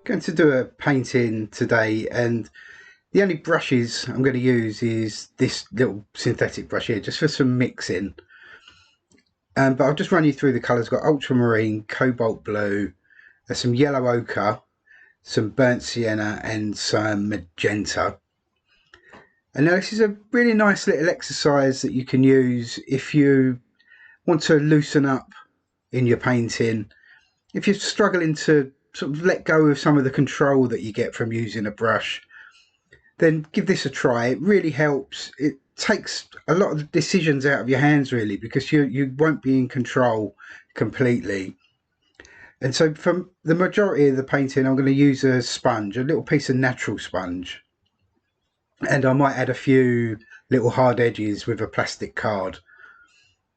going to do a painting today, and the only brushes I'm going to use is this little synthetic brush here, just for some mixing. But I'll just run you through the colours. Got ultramarine, cobalt blue, some yellow ochre, some burnt sienna, and some magenta. And now this is a really nice little exercise that you can use if you want to loosen up in your painting. If you're struggling to sort of let go of some of the control that you get from using a brush, then give this a try. It really helps. It takes a lot of the decisions out of your hands, really, because you won't be in control completely. And so for the majority of the painting, I'm going to use a sponge, a little piece of natural sponge, and I might add a few little hard edges with a plastic card.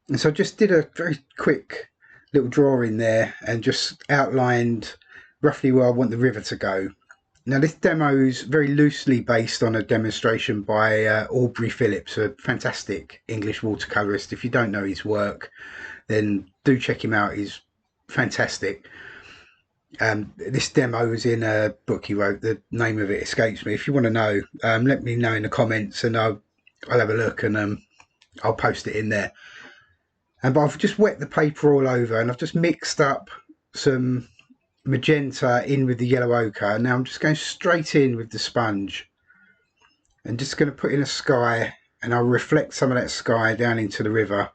And so I just did a very quick little drawing there and just outlined roughly where I want the river to go. Now this demo is very loosely based on a demonstration by Aubrey Phillips, a fantastic English watercolourist. If you don't know his work, then do check him out. He's fantastic. This demo is in a book he wrote. The name of it escapes me. If you want to know, let me know in the comments, and I'll have a look, and I'll post it in there. But I've just wet the paper all over, and I've just mixed up some magenta in with the yellow ochre. Now I'm just going straight in with the sponge and just going to put in a sky, and I'll reflect some of that sky down into the river.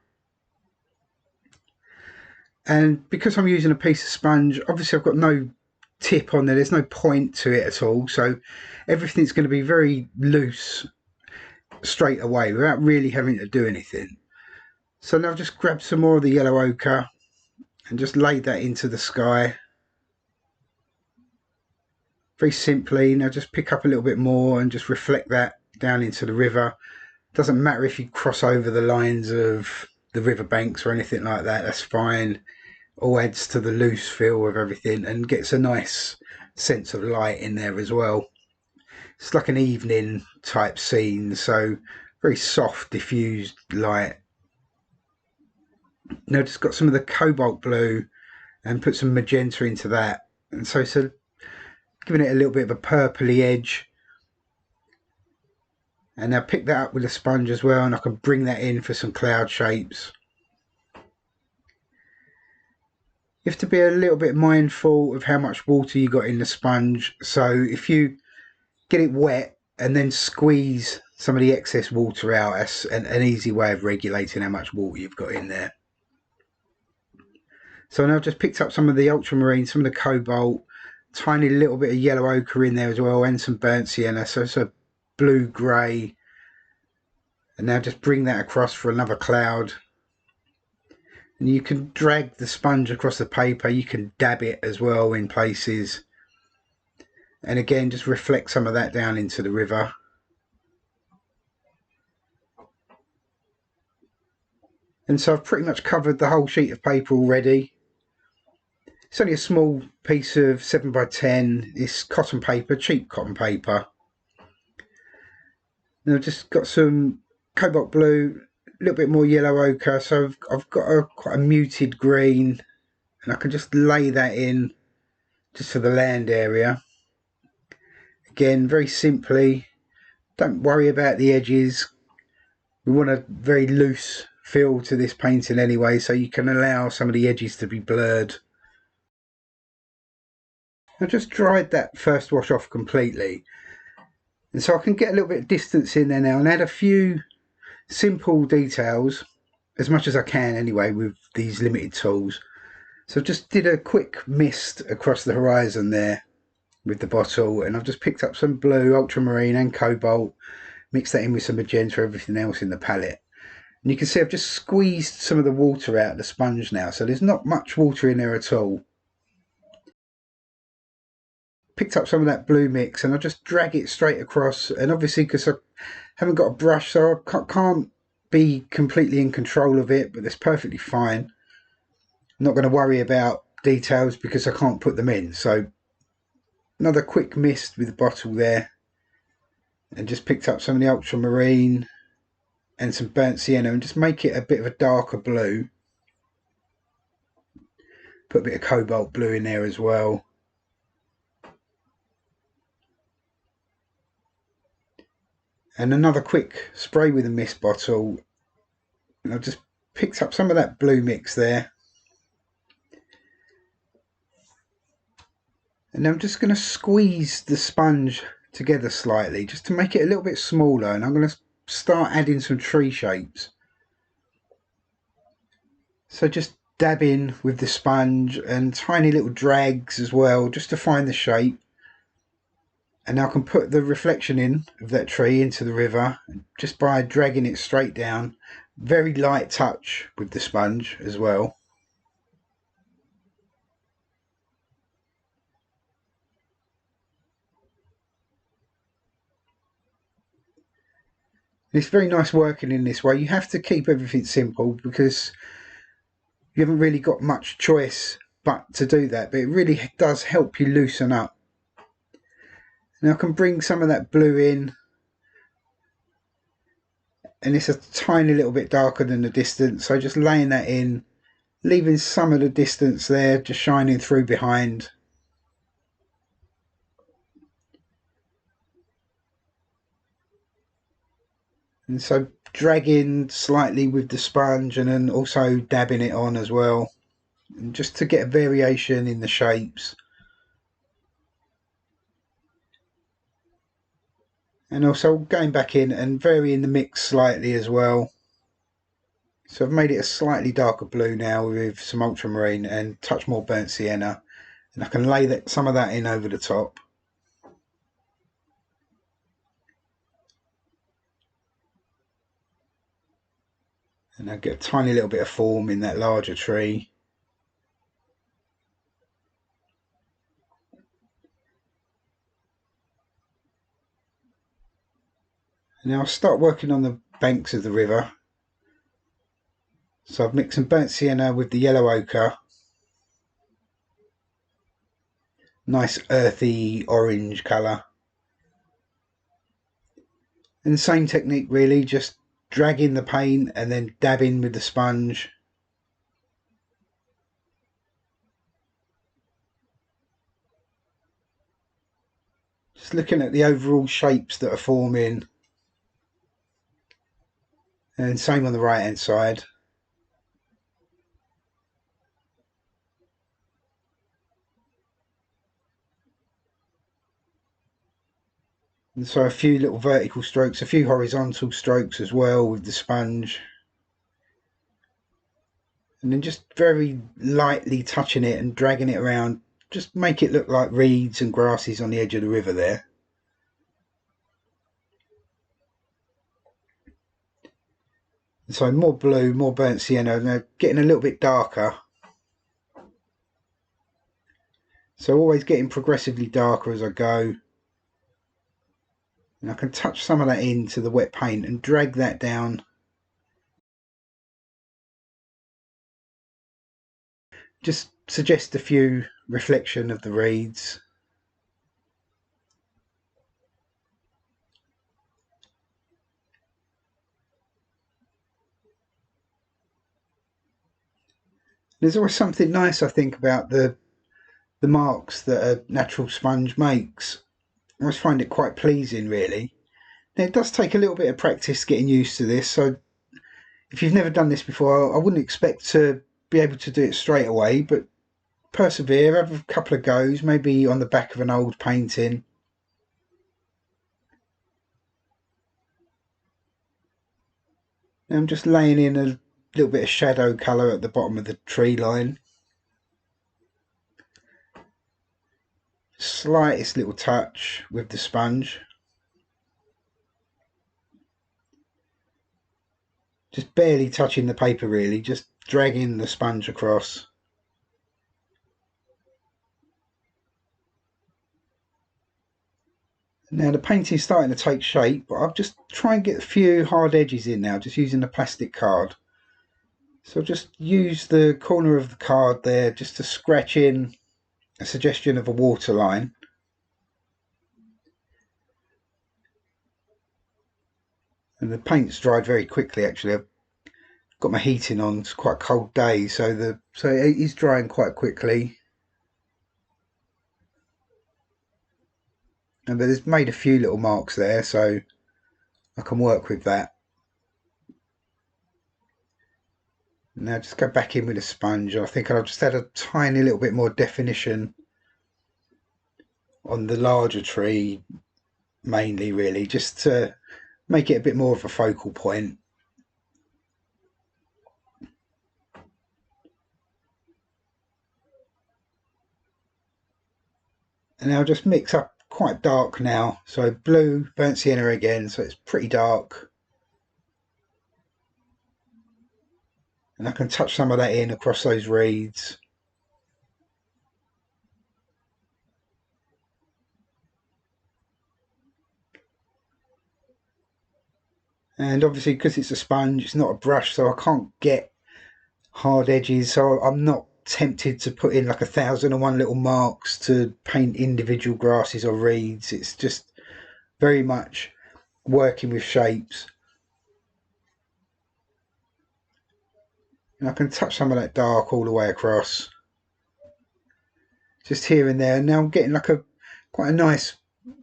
And because I'm using a piece of sponge, obviously I've got no tip on there, there's no point to it at all, so everything's going to be very loose straight away without really having to do anything. So now I've just grabbed some more of the yellow ochre and just laid that into the sky very simply. Now just pick up a little bit more and just reflect that down into the river. Doesn't matter if you cross over the lines of the river banks or anything like that, that's fine. All adds to the loose feel of everything and gets a nice sense of light in there as well. It's like an evening type scene, so very soft diffused light. Now just got some of the cobalt blue and put some magenta into that, and so giving it a little bit of a purpley edge. And now pick that up with a sponge as well, and I can bring that in for some cloud shapes. You have to be a little bit mindful of how much water you got in the sponge, so if you get it wet and then squeeze some of the excess water out, that's an easy way of regulating how much water you've got in there. So now I've just picked up some of the ultramarine, some of the cobalt, tiny little bit of yellow ochre in there as well, and some burnt sienna, so it's a blue grey. And now just bring that across for another cloud. And you can drag the sponge across the paper, you can dab it as well in places, and again just reflect some of that down into the river. And so I've pretty much covered the whole sheet of paper already. It's only a small piece of 7x10, it's cotton paper, cheap cotton paper. Now I've just got some cobalt blue, a little bit more yellow ochre, so I've got quite a muted green, and I can just lay that in just for the land area. Again, very simply, don't worry about the edges. We want a very loose feel to this painting anyway, so you can allow some of the edges to be blurred. I just dried that first wash off completely, and so I can get a little bit of distance in there now and add a few simple details, as much as I can anyway with these limited tools. So I just did a quick mist across the horizon there with the bottle, and I've just picked up some blue, ultramarine and cobalt, mixed that in with some magenta, everything else in the palette. And you can see I've just squeezed some of the water out of the sponge now, so there's not much water in there at all. Picked up some of that blue mix and I just drag it straight across, and obviously because I haven't got a brush, so I can't be completely in control of it, but that's perfectly fine. I'm not going to worry about details because I can't put them in. So another quick mist with the bottle there, and just picked up some of the ultramarine and some burnt sienna and just make it a bit of a darker blue. Put a bit of cobalt blue in there as well. And another quick spray with a mist bottle, and I've just picked up some of that blue mix there. And I'm just going to squeeze the sponge together slightly just to make it a little bit smaller, and I'm going to start adding some tree shapes. So just dab in with the sponge and tiny little drags as well, just to find the shape. And now I can put the reflection in of that tree into the river just by dragging it straight down. Very light touch with the sponge as well. It's very nice working in this way. You have to keep everything simple because you haven't really got much choice but to do that, but it really does help you loosen up. Now I can bring some of that blue in, and it's a tiny little bit darker than the distance, so just laying that in, leaving some of the distance there just shining through behind. And so dragging slightly with the sponge and then also dabbing it on as well, and just to get a variation in the shapes. And also going back in and varying the mix slightly as well. So I've made it a slightly darker blue now with some ultramarine and a touch more burnt sienna, and I can lay some of that in over the top. And I get a tiny little bit of form in that larger tree. Now I'll start working on the banks of the river. So I've mixed some burnt sienna with the yellow ochre. Nice earthy orange colour. And the same technique really, just dragging the paint and then dabbing with the sponge. Just looking at the overall shapes that are forming. And same on the right hand side. And so a few little vertical strokes, a few horizontal strokes as well with the sponge. And then just very lightly touching it and dragging it around, just make it look like reeds and grasses on the edge of the river there. So more blue, more burnt sienna, now getting a little bit darker. So always getting progressively darker as I go. And I can touch some of that into the wet paint and drag that down. Just suggest a few reflection of the reeds. There's always something nice, I think, about the marks that a natural sponge makes. I always find it quite pleasing, really. Now, it does take a little bit of practice getting used to this, so if you've never done this before, I wouldn't expect to be able to do it straight away, but persevere, have a couple of goes, maybe on the back of an old painting. Now I'm just laying in a little bit of shadow colour at the bottom of the tree line. Slightest little touch with the sponge. Just barely touching the paper really, just dragging the sponge across. Now the painting's starting to take shape, but I'll just try and get a few hard edges in now, just using a plastic card. So I'll just use the corner of the card there just to scratch in a suggestion of a waterline. And the paint's dried very quickly actually. I've got my heating on, it's quite a cold day, so it is drying quite quickly. But it's made a few little marks there, so I can work with that. Now just go back in with a sponge. I think I'll just add a tiny little bit more definition on the larger tree, mainly really, just to make it a bit more of a focal point. And I'll just mix up quite dark now. So blue, burnt sienna again, so it's pretty dark. And I can touch some of that in across those reeds. And obviously because it's a sponge, it's not a brush, so I can't get hard edges, so I'm not tempted to put in like 1,001 little marks to paint individual grasses or reeds. It's just very much working with shapes. And I can touch some of that dark all the way across, just here and there. And now I'm getting like quite a nice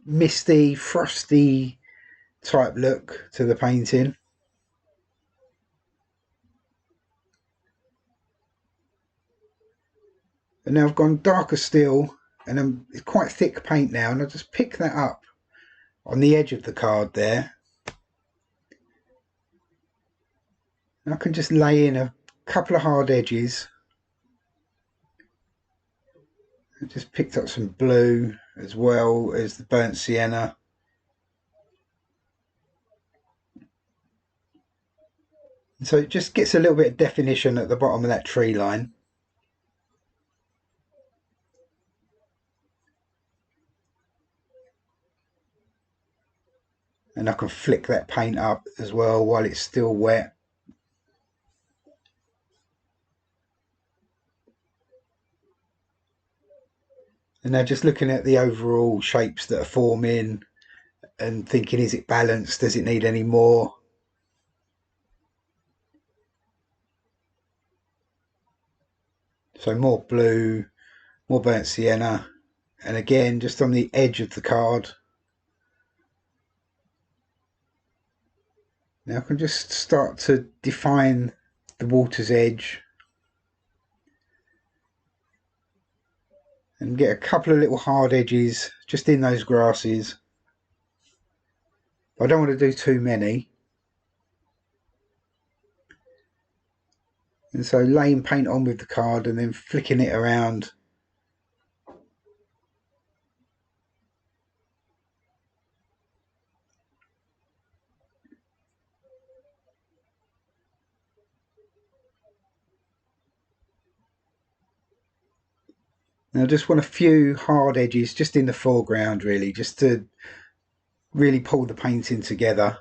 misty, frosty type look to the painting. And now I've gone darker still, and it's quite thick paint now, and I just pick that up on the edge of the card there. And I can just lay in a couple of hard edges. I just picked up some blue as well as the burnt sienna. And so it just gets a little bit of definition at the bottom of that tree line. And I can flick that paint up as well while it's still wet. And now just looking at the overall shapes that are forming and thinking, is it balanced? Does it need any more? So more blue, more burnt sienna, and again just on the edge of the card. Now I can just start to define the water's edge and get a couple of little hard edges just in those grasses. I don't want to do too many. And so laying paint on with the card and then flicking it around. Now I just want a few hard edges just in the foreground really, just to really pull the painting together.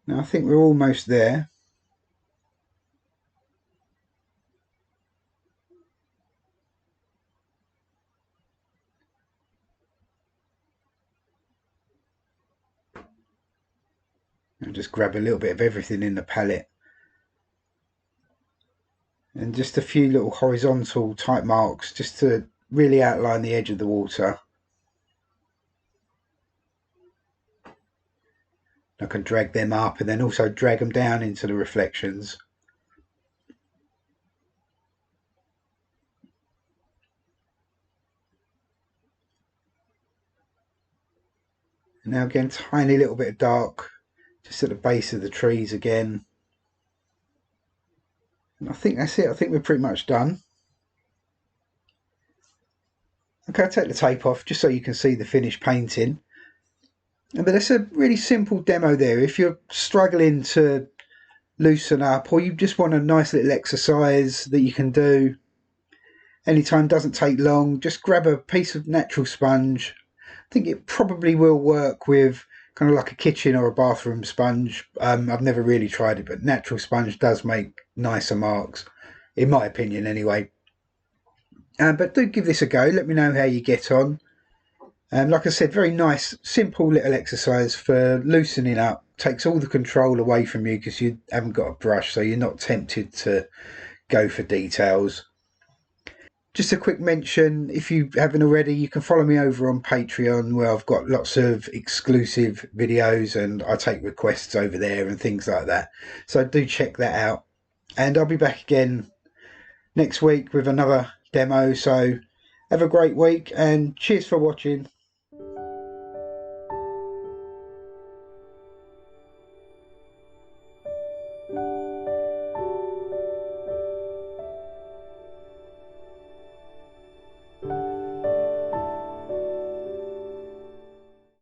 Now I think we're almost there. And just grab a little bit of everything in the palette. And just a few little horizontal type marks just to really outline the edge of the water. I can drag them up and then also drag them down into the reflections. And now again, tiny little bit of dark just at the base of the trees again. And I think that's it. I think we're pretty much done. Okay, I'll take the tape off just so you can see the finished painting. But that's a really simple demo there. If you're struggling to loosen up, or you just want a nice little exercise that you can do anytime, doesn't take long, just grab a piece of natural sponge. I think it probably will work with kind of like a kitchen or a bathroom sponge. I've never really tried it, but natural sponge does make nicer marks, in my opinion anyway. But do give this a go. Let me know how you get on. Like I said, very nice, simple little exercise for loosening up. Takes all the control away from you because you haven't got a brush, so you're not tempted to go for details. Just a quick mention, if you haven't already, you can follow me over on Patreon, where I've got lots of exclusive videos and I take requests over there and things like that. So do check that out. And I'll be back again next week with another demo. So have a great week and cheers for watching.